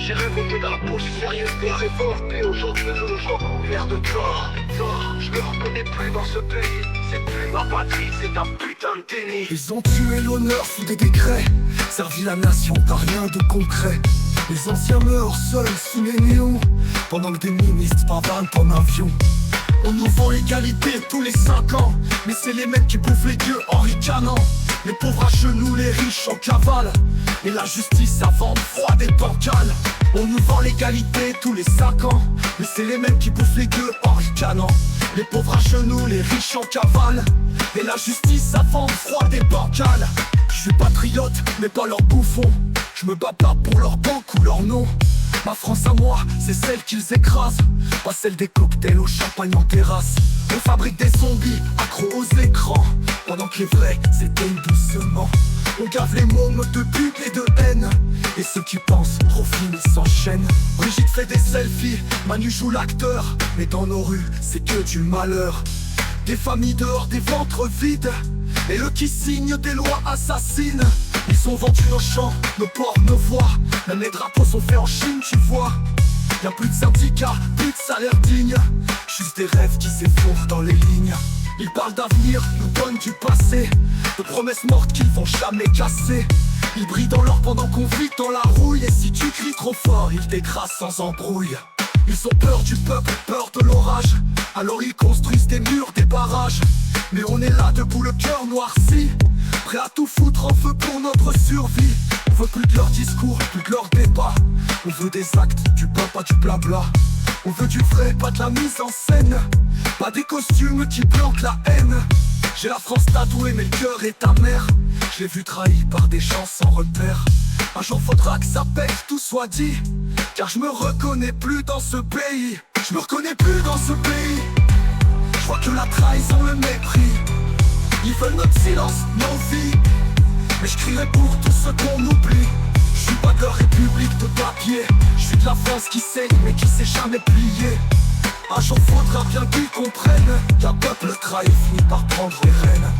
J'ai rêvé d'un bouche sérieuse et révolté. Aujourd'hui le jour couvert de tort. Je me reconnais plus dans ce pays. C'est plus ma patrie, c'est un putain de déni. Ils ont tué l'honneur sous des décrets, servi la nation par rien de concret. Les anciens meurent seuls sous les néons, pendant que des ministres pavanent en avion. On nous vend l'égalité tous les 5 ans, mais c'est les mecs qui bouffent les gueux en ricanant. Les pauvres à genoux, les riches en cavale, et la justice à vendre froide et bancale. On nous vend l'égalité tous les 5 ans, mais c'est les mêmes qui bouffent les gueux en ricanant. Les pauvres à genoux, les riches en cavale, et la justice à vendre froide et bancale. Je suis patriote, mais pas leur bouffon. Je me bats pas pour leur banque ou leur nom. Ma France à moi, c'est celle qu'ils écrasent, pas celle des cocktails au champagne en terrasse. On fabrique des zombies accros aux écrans, pendant que les vrais s'éteignent doucement. On gave les mômes de pute et de haine, et ceux qui pensent trop finissent s'enchaînent. Brigitte fait des selfies, Manu joue l'acteur, mais dans nos rues, c'est que du malheur. Des familles dehors, des ventres vides, et eux qui signent des lois assassines. Ils ont vendu nos champs, nos ports, nos voix. Même les drapeaux sont faits en Chine, tu vois. Y'a plus de syndicats, plus de salaire digne, juste des rêves qui s'effondrent dans les lignes. Ils parlent d'avenir, nous donnent du passé, de promesses mortes qu'ils vont jamais casser. Ils brillent dans l'or pendant qu'on vit dans la rouille, et si tu cries trop fort, ils t'écrasent sans embrouille. Ils ont peur du peuple, peur de l'orage, alors ils construisent des murs, des barrages. Mais on est là debout, le cœur noirci, prêt à tout foutre en feu pour notre survie. On veut plus de leur discours, plus de leur débat. On veut des actes, du pain, pas du blabla. On veut du vrai, pas de la mise en scène, pas des costumes qui planquent la haine. J'ai la France tatouée mais le cœur est amer. Je l'ai vu trahi par des gens sans repère. Un jour faudra que ça pète, tout soit dit, car je me reconnais plus dans ce pays. Je me reconnais plus dans ce pays. Je vois que la trahison, le mépris, ils veulent notre silence, nos vies. Mais je crierai pour tous ceux qu'on oublie. Je suis pas de leur république de papier. Je suis de la France qui saigne mais qui s'est jamais plié. Un jour faudra bien qu'ils comprennent qu'un peuple trahi finit par prendre les rênes.